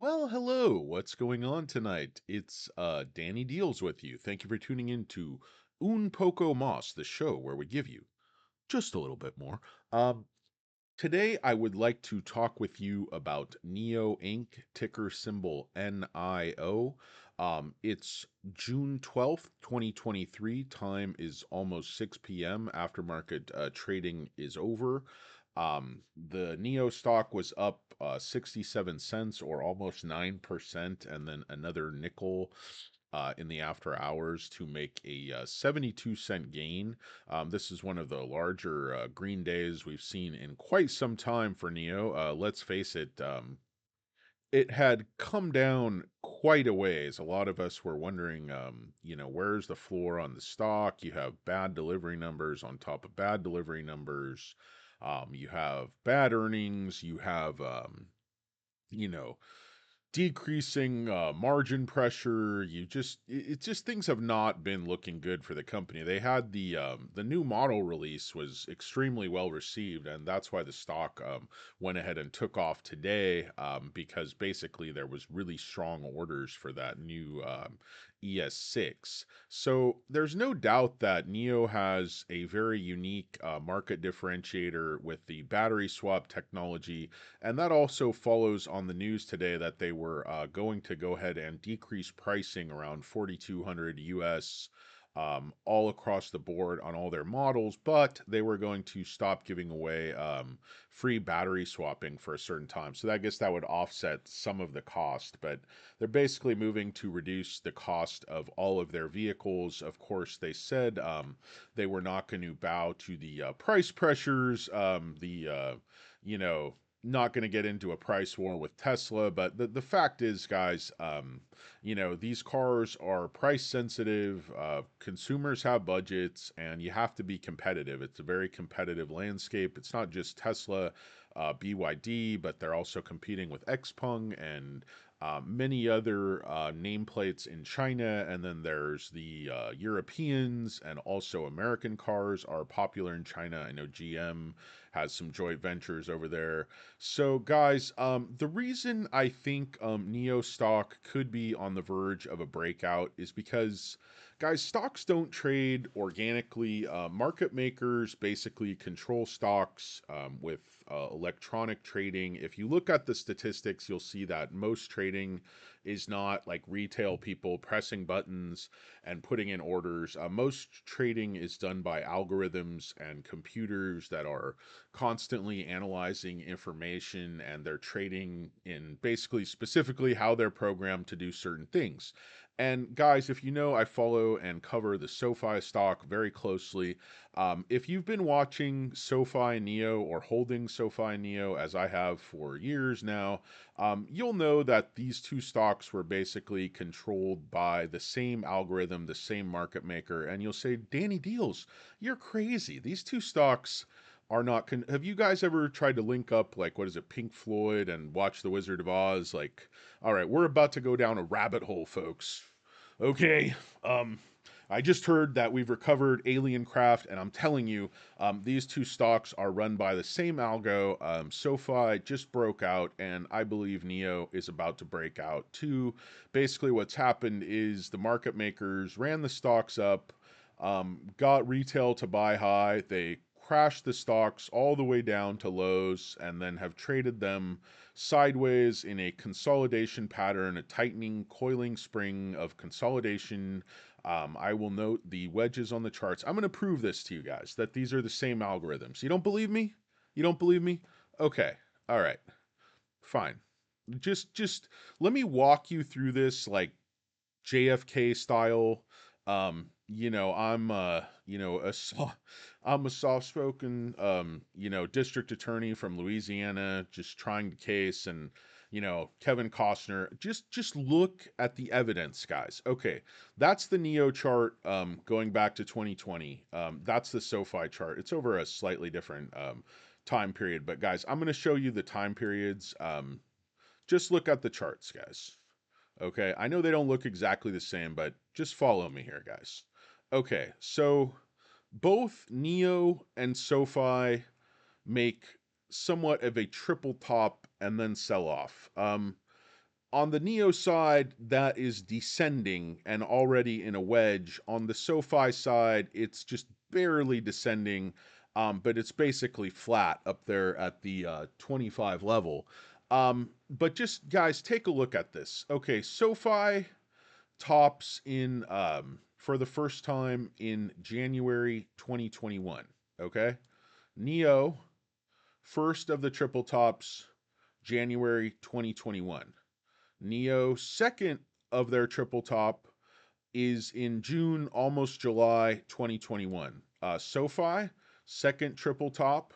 Well, hello. What's going on tonight? It's Danny Deals with you. Thank you for tuning in to Un Poco Mas, the show where we give you just a little bit more. Um, Today I would like to talk with you about NIO Inc., ticker symbol NIO. It's June 12th, 2023. Time is almost 6 p.m. Aftermarket trading is over. The NIO stock was up 67 cents or almost 9%, and then another nickel in the after hours to make a 72-cent gain. This is one of the larger green days we've seen in quite some time for NIO. Let's face it, it had come down quite a ways. A lot of us were wondering, where's the floor on the stock? You have bad delivery numbers on top of bad delivery numbers. You have bad earnings. You have, you know, decreasing margin pressure. It's just things have not been looking good for the company. They had the new model release was extremely well received, and that's why the stock went ahead and took off today, because basically there was really strong orders for that new ES6. So there's no doubt that NIO has a very unique market differentiator with the battery swap technology, and that also follows on the news today that they were going to go ahead and decrease pricing around 4,200 US, all across the board on all their models, but they were going to stop giving away free battery swapping for a certain time. So I guess that would offset some of the cost, but they're basically moving to reduce the cost of all of their vehicles. Of course, they said they were not going to bow to the price pressures, you know, not going to get into a price war with Tesla, but the fact is, guys, these cars are price sensitive. Consumers have budgets, and you have to be competitive. It's a very competitive landscape. It's not just Tesla, BYD, but they're also competing with Xpeng and many other nameplates in China. And then there's the Europeans, and also American cars are popular in China. I know GM has some joint ventures over there. So, guys, the reason I think Neo stock could be on the verge of a breakout is because, guys, stocks don't trade organically. Market makers basically control stocks with electronic trading. If you look at the statistics, you'll see that most trading is not like retail people pressing buttons and putting in orders. Most trading is done by algorithms and computers that are constantly analyzing information, and they're trading in basically specifically how they're programmed to do certain things. And guys, if you know, I follow and cover the SoFi stock very closely. If you've been watching SoFi Neo or holding SoFi Neo as I have for years now, you'll know that these two stocks were basically controlled by the same algorithm, the same market maker. And you'll say, Danny Deals, you're crazy. These two stocks are not have you guys ever tried to link up, like, what is it, Pink Floyd and watch The Wizard of Oz? Like, all right, we're about to go down a rabbit hole, folks. Okay. I just heard that we've recovered alien craft, and I'm telling you, these two stocks are run by the same algo. SoFi just broke out, and I believe Neo is about to break out too. Basically, what's happened is the market makers ran the stocks up, got retail to buy high. They crashed the stocks all the way down to lows, and then have traded them sideways in a consolidation pattern, a tightening, coiling spring of consolidation. I will note the wedges on the charts. I'm going to prove this to you guys that these are the same algorithms. You don't believe me? You don't believe me? Okay. All right. Fine. Just let me walk you through this like JFK style. I'm I'm a soft-spoken district attorney from Louisiana, just trying the case. And Kevin Costner, just look at the evidence, guys. Okay, that's the Neo chart, going back to 2020. That's the SoFi chart. It's over a slightly different time period, but guys, I'm going to show you the time periods. Just look at the charts, guys. Okay, I know they don't look exactly the same, but just follow me here, guys. Okay, so both Neo and SoFi make somewhat of a triple top and then sell off. On the NIO side, that is descending and already in a wedge. On the SOFI side, it's just barely descending, but it's basically flat up there at the 25 level. But just guys, take a look at this. Okay, SOFI tops in for the first time in January 2021. Okay, NIO first of the triple tops, January 2021. NIO second of their triple top is in June, almost July 2021. SoFi second triple top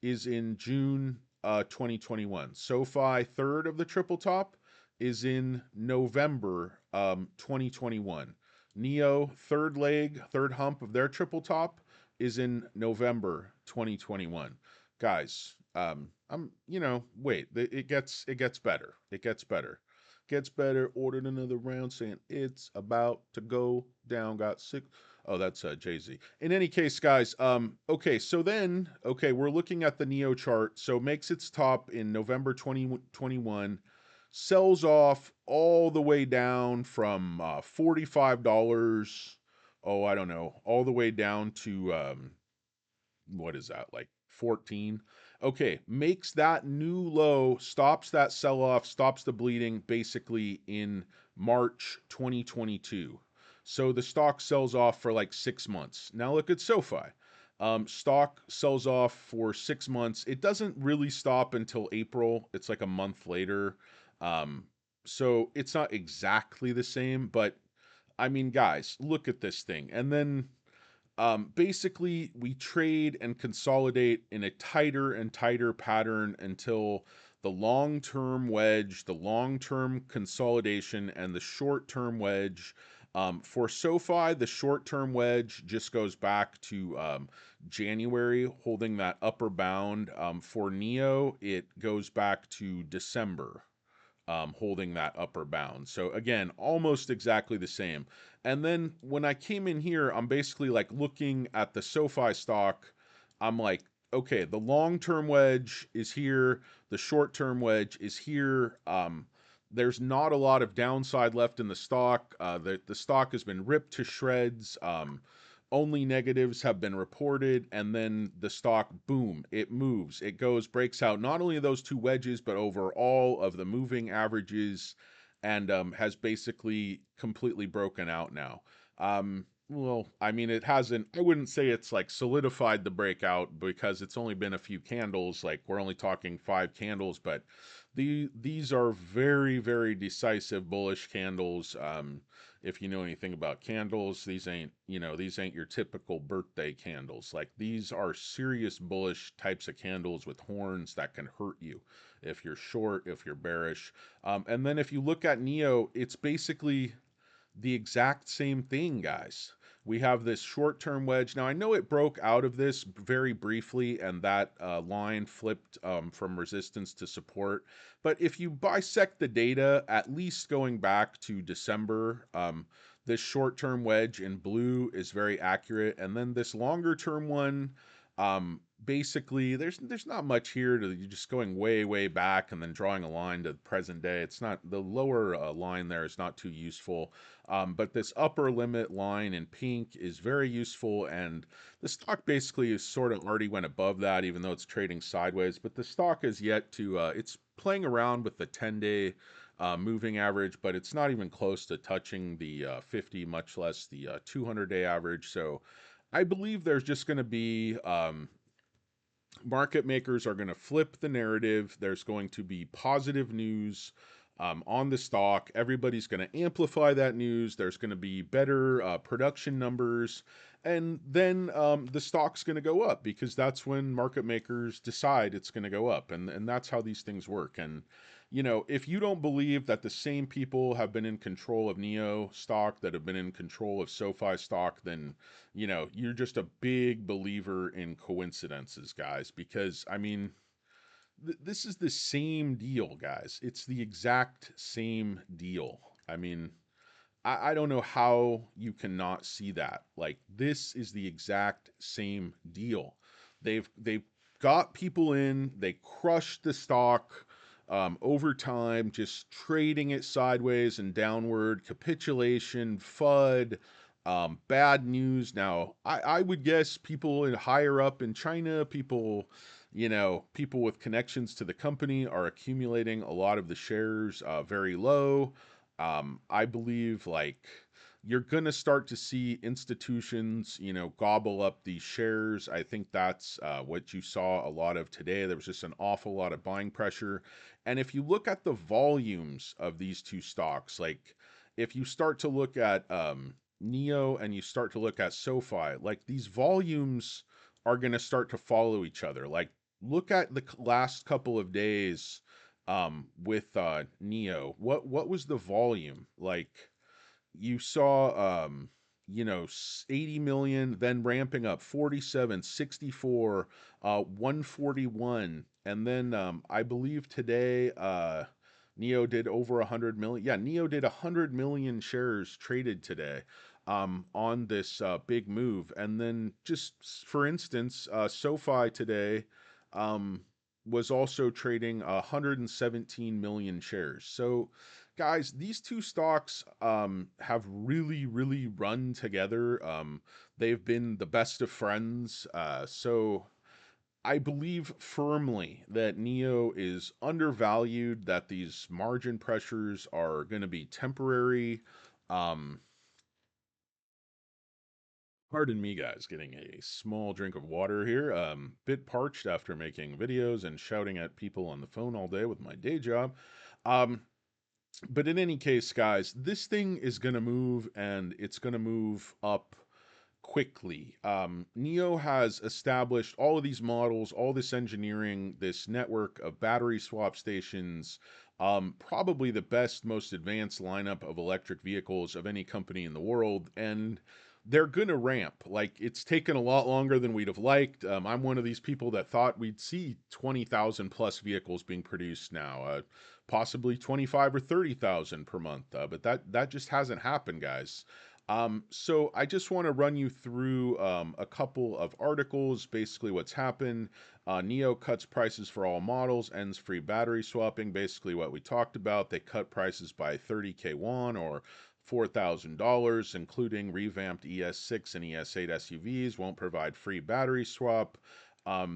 is in June 2021. SoFi third of the triple top is in November 2021. NIO third leg, third hump of their triple top is in November 2021. Guys, wait, it gets better. It gets better. Gets better. Ordered another round saying it's about to go down. Got six. Oh, that's Jay-Z. In any case, guys, okay, so then, okay, we're looking at the NIO chart. So makes its top in November 2021, sells off all the way down from $45, oh, I don't know, all the way down to what is that, like 14? Okay, makes that new low, stops that sell off, stops the bleeding basically in March 2022. So the stock sells off for like 6 months. Now look at SoFi. Stock sells off for 6 months. It doesn't really stop until April. It's like a month later. Um, so it's not exactly the same, but I mean, guys, look at this thing. And then basically, we trade and consolidate in a tighter and tighter pattern until the long term wedge, the long term consolidation, and the short term wedge. For SoFi, the short term wedge just goes back to January, holding that upper bound. For NIO, it goes back to December, holding that upper bound. So again, almost exactly the same. And then when I came in here, I'm basically like looking at the SoFi stock. I'm like, okay, the long-term wedge is here, the short-term wedge is here. There's not a lot of downside left in the stock. The stock has been ripped to shreds. Only negatives have been reported, and then the stock, boom, it moves. It goes, breaks out not only those two wedges, but over all of the moving averages, and has basically completely broken out now. Well, I mean, it hasn't, I wouldn't say it's like solidified the breakout because it's only been a few candles. Like, we're only talking 5 candles, but these are very, very decisive bullish candles. If you know anything about candles, these ain't your typical birthday candles. Like, these are serious bullish types of candles with horns that can hurt you if you're short, if you're bearish. And then if you look at NIO, it's basically the exact same thing, guys. We have this short-term wedge. Now, I know it broke out of this very briefly, and that line flipped from resistance to support. But if you bisect the data, at least going back to December, this short-term wedge in blue is very accurate. And then this longer-term one, basically, there's not much here. You're just going way, way back and then drawing a line to the present day. It's not, the lower line there is not too useful. But this upper limit line in pink is very useful, and the stock basically is sort of already went above that, even though it's trading sideways. But the stock is yet to, it's playing around with the 10-day moving average, but it's not even close to touching the 50, much less the 200-day average. So I believe there's just going to be market makers are going to flip the narrative. There's going to be positive news on the stock. Everybody's going to amplify that news. There's going to be better production numbers. And then the stock's going to go up because that's when market makers decide it's going to go up. And that's how these things work. And, if you don't believe that the same people have been in control of NIO stock, that have been in control of SoFi stock, then you're just a big believer in coincidences, guys, because I mean, this is the same deal, guys. It's the exact same deal. I mean, I don't know how you cannot see that. Like, this is the exact same deal. They've got people in, they crushed the stock. over time, just trading it sideways and downward, capitulation, FUD, bad news. Now, I would guess people higher up in China, people, people with connections to the company are accumulating a lot of the shares very low. I believe like you're going to start to see institutions, gobble up these shares. I think that's what you saw a lot of today. There was just an awful lot of buying pressure. And if you look at the volumes of these two stocks, like if you start to look at NIO and you start to look at SOFI, like these volumes are going to start to follow each other. Like look at the last couple of days with NIO. What was the volume? Like you saw 80 million, then ramping up 47, 64, 141, and then I believe today NIO did over 100 million. Yeah, NIO did 100 million shares traded today on this big move. And then just for instance, SoFi today um, was also trading 117 million shares. So guys, these two stocks have really, really run together. They've been the best of friends. So I believe firmly that NIO is undervalued, that these margin pressures are going to be temporary. Um, Pardon me, guys, getting a small drink of water here. Bit parched after making videos and shouting at people on the phone all day with my day job. Um, but in any case, guys, this thing is going to move and it's going to move up quickly. NIO has established all of these models, all this engineering, this network of battery swap stations, probably the best, most advanced lineup of electric vehicles of any company in the world. And they're going to ramp. Like, it's taken a lot longer than we'd have liked. I'm one of these people that thought we'd see 20,000 plus vehicles being produced now, possibly 25 or 30,000 per month. But that just hasn't happened, guys. So I just want to run you through a couple of articles, basically what's happened. NIO cuts prices for all models, ends free battery swapping, basically what we talked about. They cut prices by 30K won or $4,000, including revamped ES6 and ES8 SUVs, won't provide free battery swap.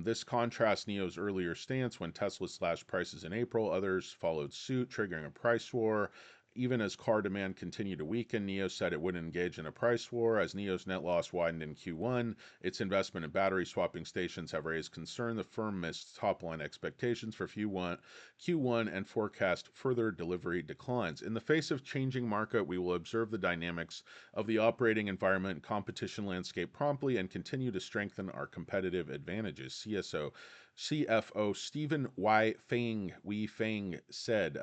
This contrasts NIO's earlier stance when Tesla slashed prices in April. Others followed suit, triggering a price war. Even as car demand continued to weaken, NIO said it wouldn't engage in a price war. As NIO's net loss widened in Q1, its investment in battery swapping stations have raised concern. The firm missed top-line expectations for Q1 and forecast further delivery declines. In the face of changing market, we will observe the dynamics of the operating environment and competition landscape promptly and continue to strengthen our competitive advantages. CFO Stephen Wei Feng said,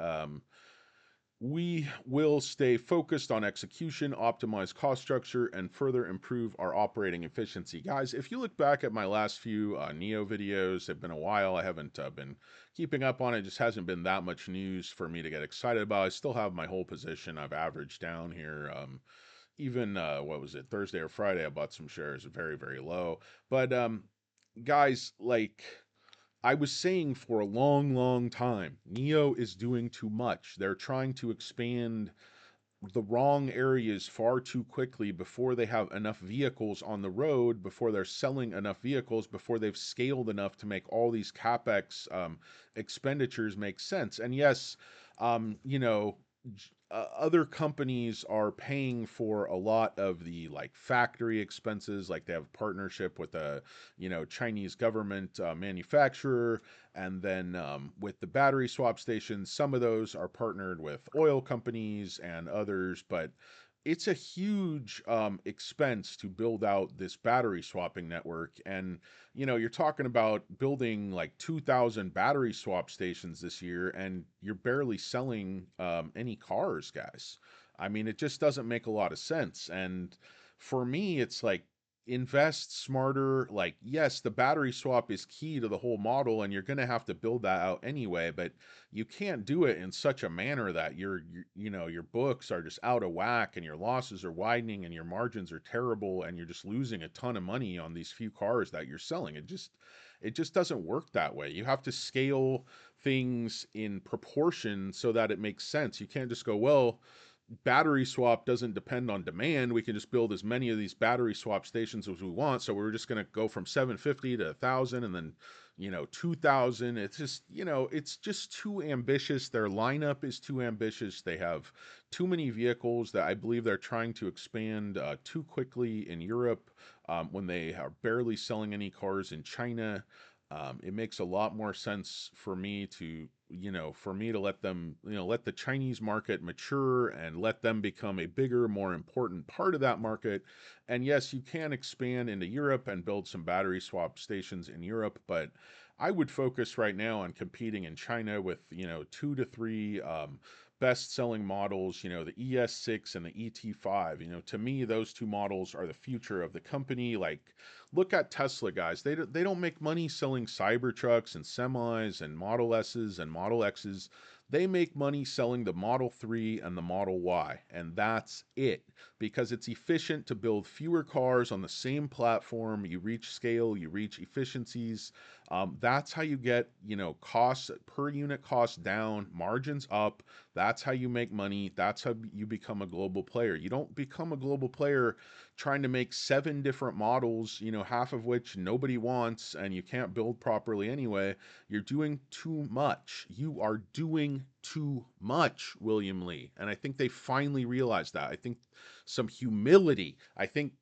we will stay focused on execution, optimize cost structure, and further improve our operating efficiency. Guys, if you look back at my last few NIO videos, it's been a while. I haven't been keeping up on it. It just hasn't been that much news for me to get excited about. I still have my whole position. I've averaged down here. Even, what was it, Thursday or Friday, I bought some shares very, very low. But, guys, like I was saying for a long, long time, NIO is doing too much. They're trying to expand the wrong areas far too quickly before they have enough vehicles on the road, before they're selling enough vehicles, before they've scaled enough to make all these capex expenditures make sense. And yes, other companies are paying for a lot of the like factory expenses, like they have a partnership with a Chinese government manufacturer, and then with the battery swap stations, some of those are partnered with oil companies and others, but it's a huge expense to build out this battery swapping network. And, you're talking about building like 2,000 battery swap stations this year, and you're barely selling any cars, guys. I mean, it just doesn't make a lot of sense. And for me, it's like, invest smarter. Like, yes, the battery swap is key to the whole model, and you're going to have to build that out anyway, but you can't do it in such a manner that your books are just out of whack and your losses are widening and your margins are terrible and you're just losing a ton of money on these few cars that you're selling. It just doesn't work that way. You have to scale things in proportion so that it makes sense. You can't just go, well, battery swap doesn't depend on demand. We can just build as many of these battery swap stations as we want. So we're just going to go from 750 to 1,000 and then, 2,000. It's just, it's just too ambitious. Their lineup is too ambitious. They have too many vehicles that I believe they're trying to expand too quickly in Europe when they are barely selling any cars in China. It makes a lot more sense for me to let them, let the Chinese market mature and let them become a bigger, more important part of that market. And yes, you can expand into Europe and build some battery swap stations in Europe, but I would focus right now on competing in China with, two to three best selling models, the ES6 and the ET5. To me, those two models are the future of the company. Like, look at Tesla, guys. They don't make money selling Cybertrucks and semis and Model S's and Model X's. They make money selling the Model 3 and the Model Y, and that's it. Because it's efficient to build fewer cars on the same platform. You reach scale, you reach efficiencies. That's how you get, costs per unit cost down, margins up. That's how you make money. That's how you become a global player. You don't become a global player trying to make seven different models, half of which nobody wants and you can't build properly anyway. You're doing too much. You are doing too much, William Lee. And I think they finally realized that. I think some humility. I think,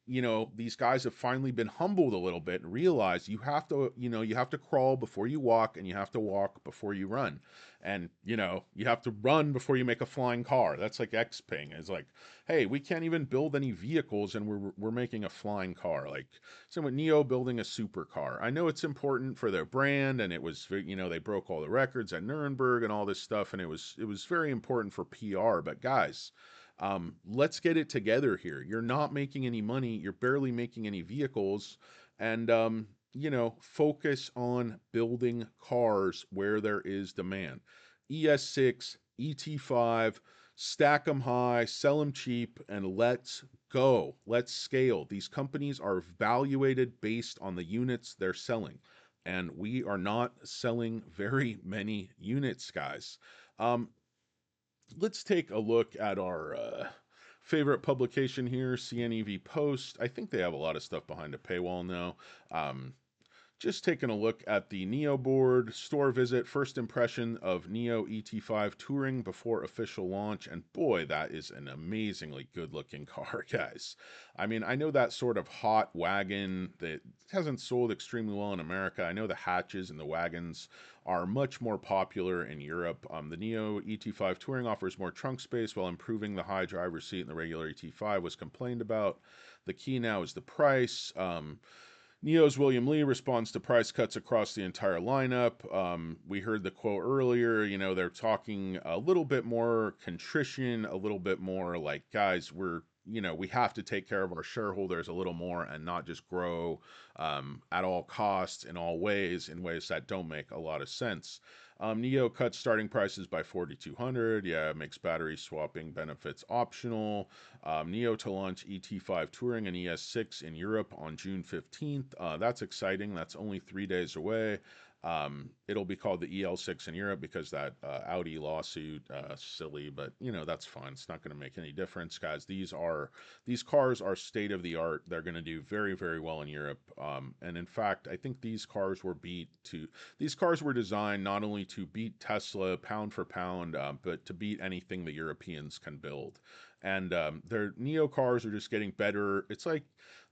these guys have finally been humbled a little bit and realized you have to crawl before you walk and you have to walk before you run. And, you have to run before you make a flying car. That's like Xpeng. It's like, hey, we can't even build any vehicles and we're making a flying car. Like, so with NIO building a supercar. I know it's important for their brand and it was, they broke all the records at Nuremberg and all this stuff and it was very important for PR, but guys, let's get it together here. You're not making any money. You're barely making any vehicles. And, focus on building cars where there is demand. ES6, ET5, stack them high, sell them cheap, and let's go. Let's scale. These companies are evaluated based on the units they're selling. And we are not selling very many units, guys. Um, let's take a look at our favorite publication here, CNEV Post. I think they have a lot of stuff behind a paywall now. Just taking a look at the NIO board, store visit, first impression of NIO ET5 touring before official launch. And boy, that is an amazingly good looking car, guys. I mean, I know that sort of hot wagon that hasn't sold extremely well in America. I know the hatches and the wagons are much more popular in Europe. The NIO ET5 touring offers more trunk space while improving the high driver's seat, and the regular ET5 was complained about. The key now is the price. NIO's William Lee responds to price cuts across the entire lineup. We heard the quote earlier, they're talking a little bit more contrition, a little bit more like, guys, we have to take care of our shareholders a little more and not just grow at all costs in all ways, in ways that don't make a lot of sense. NIO cuts starting prices by 4,200. Yeah, it makes battery swapping benefits optional. NIO to launch ET5 Touring and ES6 in Europe on June 15th. That's exciting. That's only 3 days away. It'll be called the EL6 in Europe because that Audi lawsuit, silly, but that's fine. It's not going to make any difference, guys. These cars are state of the art. They're going to do very, very well in Europe. And in fact, I think these cars were designed not only to beat Tesla pound for pound, but to beat anything the Europeans can build. And their NIO cars are just getting better. It's like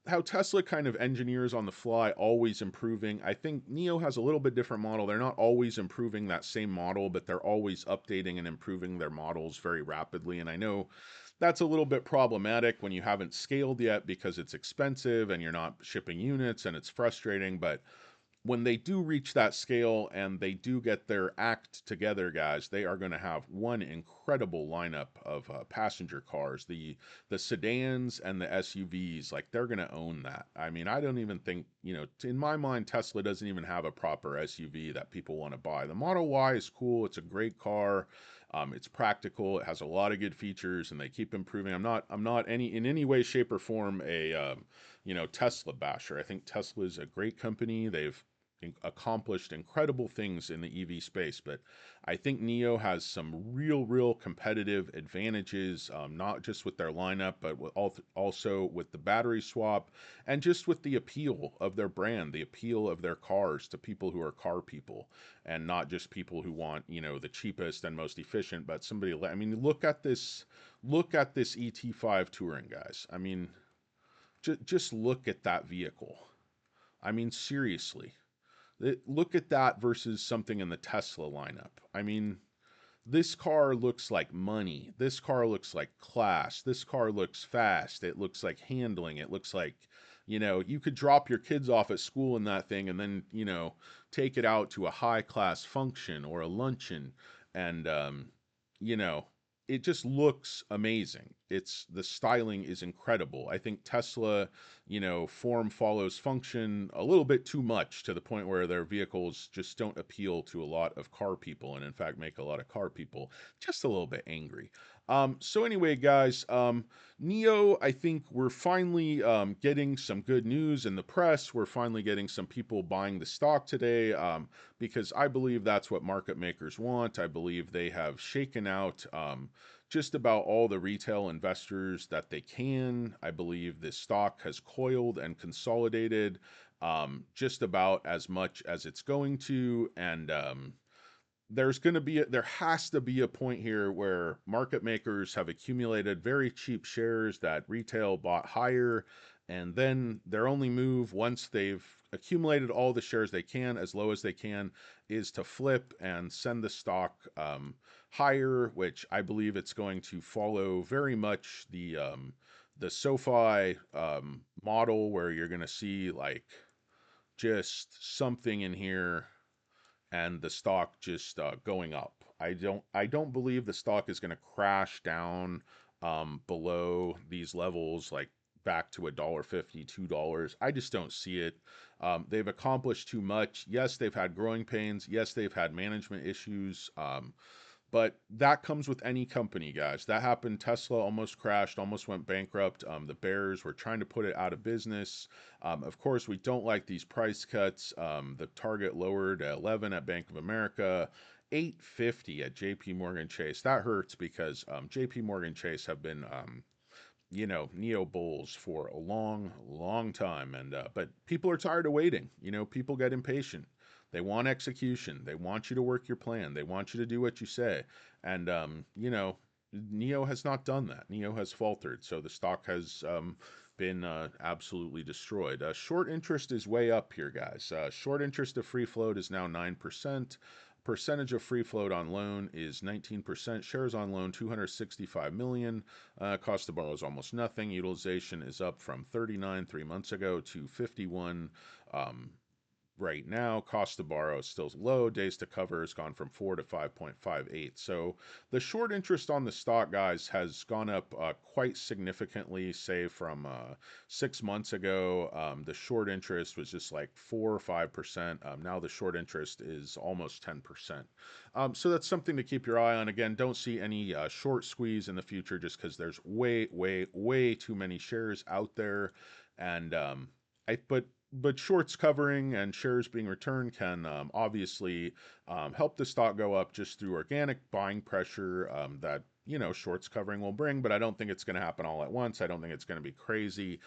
how Tesla kind of engineers on the fly, always improving. I think NIO has a little bit different model. They're not always improving that same model, but they're always updating and improving their models very rapidly. And I know that's a little bit problematic when you haven't scaled yet because it's expensive and you're not shipping units and it's frustrating. But when they do reach that scale and they do get their act together, guys, they are going to have one incredible lineup of passenger cars. The sedans and the SUVs, like they're going to own that. I mean, I don't even think, in my mind, Tesla doesn't even have a proper SUV that people want to buy. The Model Y is cool. It's a great car. It's practical. It has a lot of good features, and they keep improving. I'm not in any way, shape, or form a Tesla basher. I think Tesla is a great company. accomplished incredible things in the EV space. But I think NIO has some real competitive advantages, not just with their lineup, but also with the battery swap and just with the appeal of their brand, the appeal of their cars to people who are car people and not just people who want, the cheapest and most efficient, but somebody, I mean, look at this ET5 Touring, guys. I mean, just look at that vehicle. I mean, seriously. Look at that versus something in the Tesla lineup. I mean, this car looks like money. This car looks like class. This car looks fast. It looks like handling. It looks like, you could drop your kids off at school in that thing and then, take it out to a high class function or a luncheon. And, you know, it just looks amazing. The styling is incredible. I think Tesla, form follows function a little bit too much to the point where their vehicles just don't appeal to a lot of car people, and in fact make a lot of car people just a little bit angry. So anyway, guys, NIO, I think we're finally getting some good news in the press. We're finally getting some people buying the stock today, because I believe that's what market makers want. I believe they have shaken out just about all the retail investors that they can. I believe this stock has coiled and consolidated just about as much as it's going to. And there has to be a point here where market makers have accumulated very cheap shares that retail bought higher, and then their only move once they've accumulated all the shares they can as low as they can is to flip and send the stock higher, which I believe it's going to follow very much the SoFi model, where you're going to see like just something in here and the stock just going up. I don't believe the stock is going to crash down below these levels, like back to $1.50, $2. I just don't see it. They've accomplished too much. Yes, they've had growing pains. Yes, they've had management issues. But that comes with any company, guys. That happened. Tesla almost crashed, almost went bankrupt. The bears were trying to put it out of business. Of course, we don't like these price cuts. The target lowered at 11 at Bank of America, 850 at JP Morgan Chase. That hurts because JP Morgan Chase have been neo bulls for a long time, and but people are tired of waiting. People get impatient. They want execution. They want you to work your plan. They want you to do what you say. And NIO has not done that. NIO has faltered, so the stock has been absolutely destroyed. Short interest is way up here, guys. Short interest of free float is now 9%. Percentage of free float on loan is 19%. Shares on loan 265 million. Cost to borrow is almost nothing. Utilization is up from 39 3 months ago to 51 right now. Cost to borrow is still low. Days to cover has gone from 4 to 5.58. So the short interest on the stock, guys, has gone up quite significantly, say from 6 months ago. The short interest was just like 4 or 5%. Now the short interest is almost 10%. So that's something to keep your eye on. Again, don't see any short squeeze in the future just because there's way too many shares out there. And but shorts covering and shares being returned can obviously help the stock go up just through organic buying pressure that shorts covering will bring. But I don't think it's going to happen all at once. I don't think it's going to be crazy.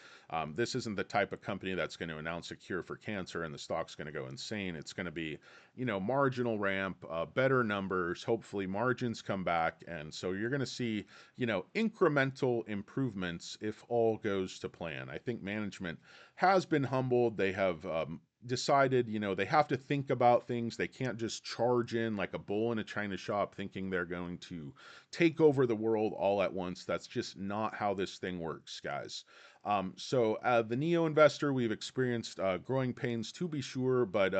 This isn't the type of company that's going to announce a cure for cancer and the stock's going to go insane. It's going to be marginal ramp, better numbers, hopefully margins come back, and so you're going to see incremental improvements if all goes to plan. I think management has been humbled. They have decided, they have to think about things. They can't just charge in like a bull in a china shop thinking they're going to take over the world all at once. That's just not how this thing works, guys. So the NIO investor, we've experienced growing pains to be sure, but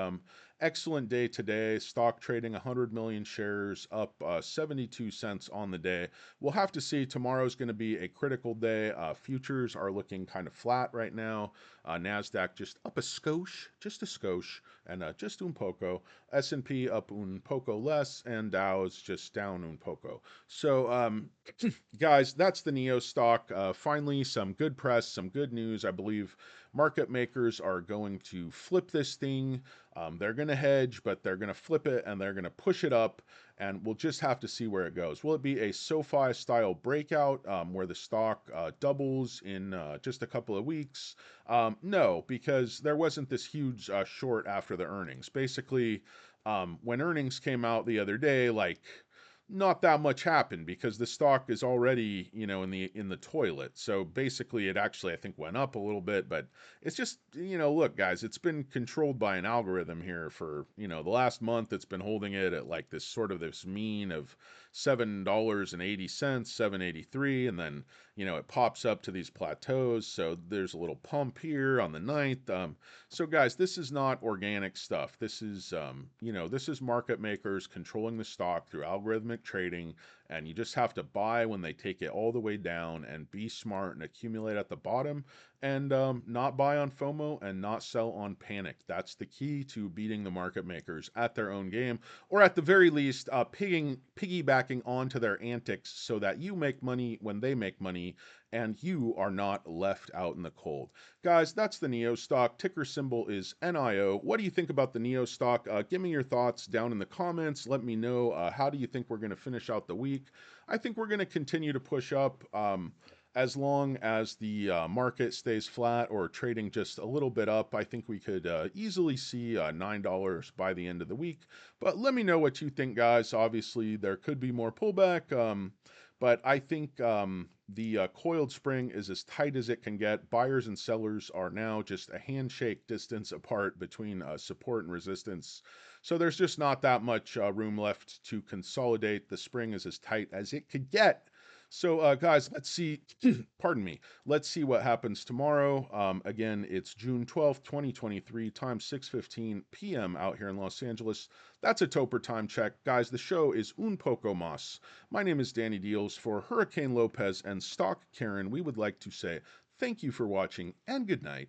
excellent day today. Stock trading 100 million shares, up 72 cents on the day. We'll have to see. Tomorrow's going to be a critical day. Futures are looking kind of flat right now. NASDAQ just up a skosh, just a skosh, and just un poco. S&P up un poco less, and Dow is just down un poco. So, guys, that's the NIO stock. Finally, some good press, some good news. I believe market makers are going to flip this thing They're going to hedge, but they're going to flip it and they're going to push it up, and we'll just have to see where it goes. Will it be a SoFi style breakout where the stock doubles in just a couple of weeks? No, because there wasn't this huge short after the earnings. Basically, when earnings came out the other day, like not that much happened because the stock is already, in the toilet. So basically it actually I think went up a little bit, but it's just, look guys, it's been controlled by an algorithm here for, the last month. It's been holding it at like this sort of this mean of $7.80, 7.83, and then, it pops up to these plateaus. So there's a little pump here on the ninth. So guys, this is not organic stuff. This is market makers controlling the stock through algorithmic trading, and you just have to buy when they take it all the way down and be smart and accumulate at the bottom, and not buy on FOMO and not sell on panic. That's the key to beating the market makers at their own game, or at the very least, piggybacking onto their antics so that you make money when they make money and you are not left out in the cold. Guys, that's the NIO stock. Ticker symbol is NIO. What do you think about the NIO stock? Give me your thoughts down in the comments. Let me know, how do you think we're going to finish out the week? I think we're going to continue to push up. As long as the market stays flat or trading just a little bit up, I think we could easily see $9 by the end of the week. But let me know what you think, guys. Obviously, there could be more pullback, but I think the coiled spring is as tight as it can get. Buyers and sellers are now just a handshake distance apart between support and resistance. So there's just not that much room left to consolidate. The spring is as tight as it could get. So, guys, let's see. Pardon me. Let's see what happens tomorrow. Again, it's June 12th, 2023, time 6:15 p.m. out here in Los Angeles. That's a Toper time check. Guys, the show is Un Poco Mas. My name is Danny Deals. For Hurricane Lopez and Stock Karen, we would like to say thank you for watching and good night.